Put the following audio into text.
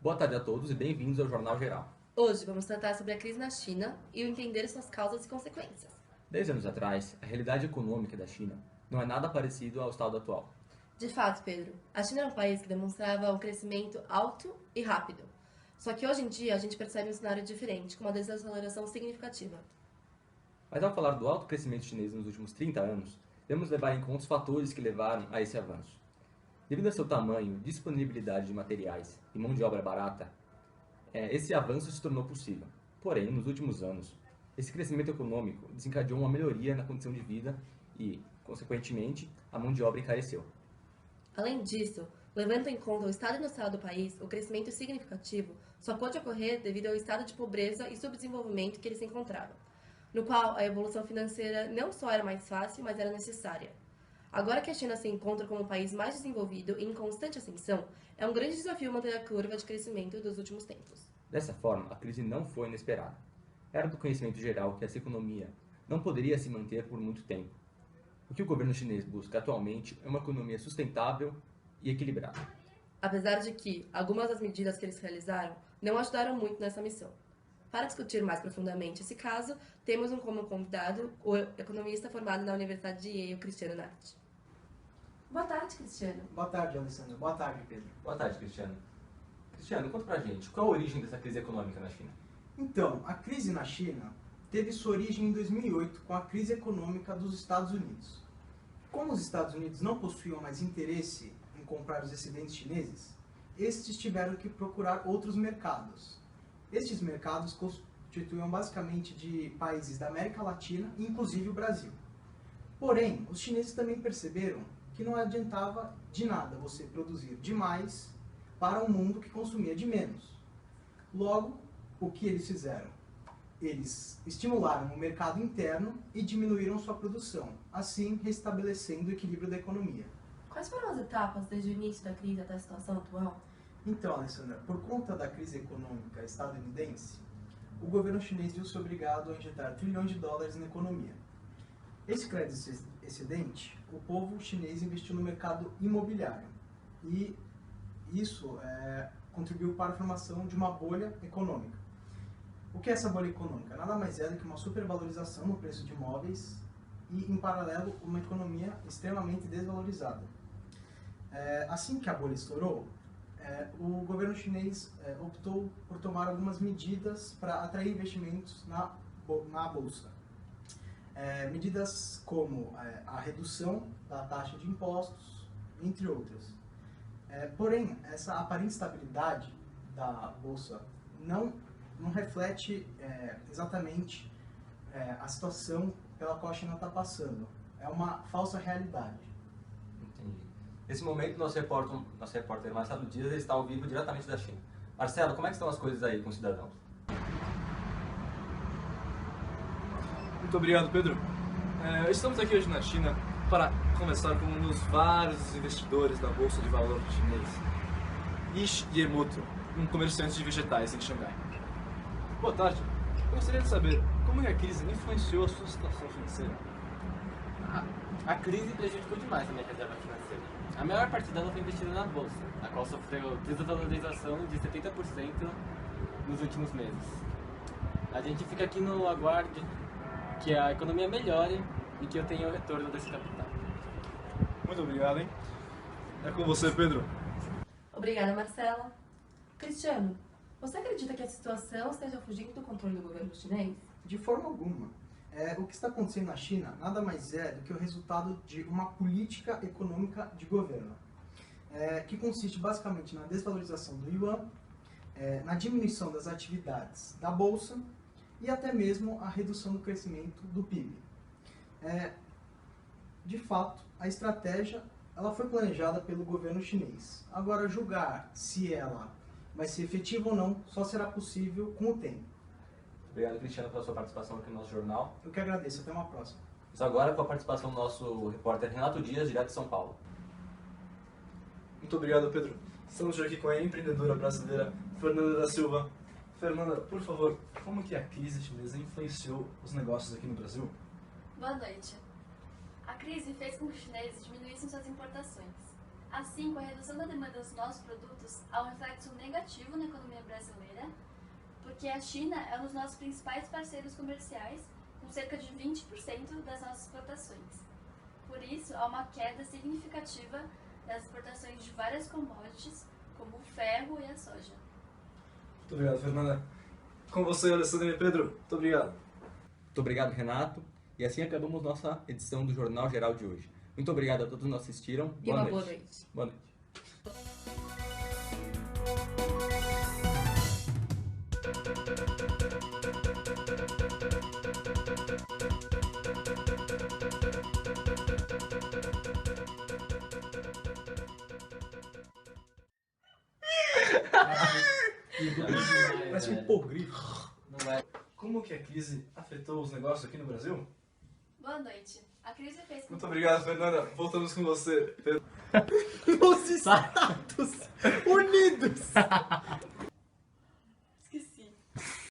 Boa tarde a todos e bem-vindos ao Jornal Geral. Hoje vamos tratar sobre a crise na China e entender suas causas e consequências. 10 anos atrás, a realidade econômica da China não é nada parecido ao estado atual. De fato, Pedro, a China era um país que demonstrava um crescimento alto e rápido. Só que hoje em dia a gente percebe um cenário diferente, com uma desaceleração significativa. Mas ao falar do alto crescimento chinês nos últimos 30 anos, devemos levar em conta os fatores que levaram a esse avanço. Devido a seu tamanho, disponibilidade de materiais e mão de obra barata, esse avanço se tornou possível. Porém, nos últimos anos, esse crescimento econômico desencadeou uma melhoria na condição de vida e, consequentemente, a mão de obra encareceu. Além disso, levando em conta o estado industrial do país, o crescimento significativo só pôde ocorrer devido ao estado de pobreza e subdesenvolvimento que ele se encontrava, no qual a evolução financeira não só era mais fácil, mas era necessária. Agora que a China se encontra como um país mais desenvolvido e em constante ascensão, é um grande desafio manter a curva de crescimento dos últimos tempos. Dessa forma, a crise não foi inesperada. Era do conhecimento geral que essa economia não poderia se manter por muito tempo. O que o governo chinês busca atualmente é uma economia sustentável e equilibrada. Apesar de que algumas das medidas que eles realizaram não ajudaram muito nessa missão. Para discutir mais profundamente esse caso, temos como convidado o economista formado na Universidade de Yale, Cristiano Nardi. Boa tarde, Cristiano. Boa tarde, Alessandra. Boa tarde, Pedro. Boa tarde, Cristiano. Cristiano, conta pra gente, qual a origem dessa crise econômica na China? Então, a crise na China teve sua origem em 2008 com a crise econômica dos Estados Unidos. Como os Estados Unidos não possuíam mais interesse em comprar os excedentes chineses, estes tiveram que procurar outros mercados. Estes mercados constituíam basicamente de países da América Latina, inclusive o Brasil. Porém, os chineses também perceberam que não adiantava de nada você produzir demais para um mundo que consumia de menos. Logo, o que eles fizeram? Eles estimularam o mercado interno e diminuíram sua produção, assim restabelecendo o equilíbrio da economia. Quais foram as etapas desde o início da crise até a situação atual? Então, Alessandra, por conta da crise econômica estadunidense, o governo chinês viu-se obrigado a injetar trilhões de dólares na economia. Esse crédito excedente, o povo chinês investiu no mercado imobiliário e isso contribuiu para a formação de uma bolha econômica. O que é essa bolha econômica? Nada mais é do que uma supervalorização no preço de imóveis e, em paralelo, uma economia extremamente desvalorizada. Assim que a bolha estourou, o governo chinês optou por tomar algumas medidas para atrair investimentos na bolsa. Medidas como a redução da taxa de impostos, entre outras. Porém, essa aparente estabilidade da bolsa não reflete exatamente a situação pela qual a China está passando. É uma falsa realidade. Entendi. Nesse momento, nosso repórter Marcelo Dias está ao vivo diretamente da China. Marcelo, como é que estão as coisas aí com os cidadãos? Muito obrigado, Pedro. Estamos aqui hoje na China para conversar com um dos vários investidores da Bolsa de Valores chinês, Ish Yemoto, um comerciante de vegetais em Xangai. Boa tarde. Eu gostaria de saber como a crise influenciou a sua situação financeira. A crise prejudicou demais a minha reserva financeira. A maior parte dela foi investida na bolsa, a qual sofreu desvalorização de 70% nos últimos meses. A gente fica aqui no aguardo que a economia melhore e que eu tenha o retorno desse capital. Muito obrigado, hein? É com você, Pedro. Obrigada, Marcela. Cristiano, você acredita que a situação esteja fugindo do controle do governo chinês? De forma alguma. O que está acontecendo na China nada mais é do que o resultado de uma política econômica de governo, que consiste basicamente na desvalorização do yuan, na diminuição das atividades da bolsa e até mesmo a redução do crescimento do PIB. De fato, a estratégia ela foi planejada pelo governo chinês. Agora, julgar se ela vai ser efetiva ou não só será possível com o tempo. Obrigado, Cristiano, pela sua participação aqui no nosso jornal. Eu que agradeço. Até uma próxima. Mas agora com a participação do nosso repórter Renato Dias, direto de São Paulo. Muito obrigado, Pedro. Estamos aqui com a empreendedora brasileira Fernanda da Silva. Fernanda, por favor, como que a crise chinesa influenciou os negócios aqui no Brasil? Boa noite. A crise fez com que os chineses diminuíssem suas importações. Assim, com a redução da demanda dos nossos produtos, há um reflexo negativo na economia brasileira, porque a China é um dos nossos principais parceiros comerciais, com cerca de 20% das nossas exportações. Por isso, há uma queda significativa das exportações de várias commodities, como o ferro e a soja. Muito obrigado, Fernanda. Com você, Alessandro e Pedro. Muito obrigado. Muito obrigado, Renato. E assim acabamos nossa edição do Jornal Geral de hoje. Muito obrigado a todos que nos assistiram. E uma boa noite. Boa noite. Parece um hipogrifo. Como que a crise afetou os negócios aqui no Brasil? Boa noite. A crise fez com Muito obrigado, Fernanda. Voltamos com você, Pedro. Os Estados Unidos!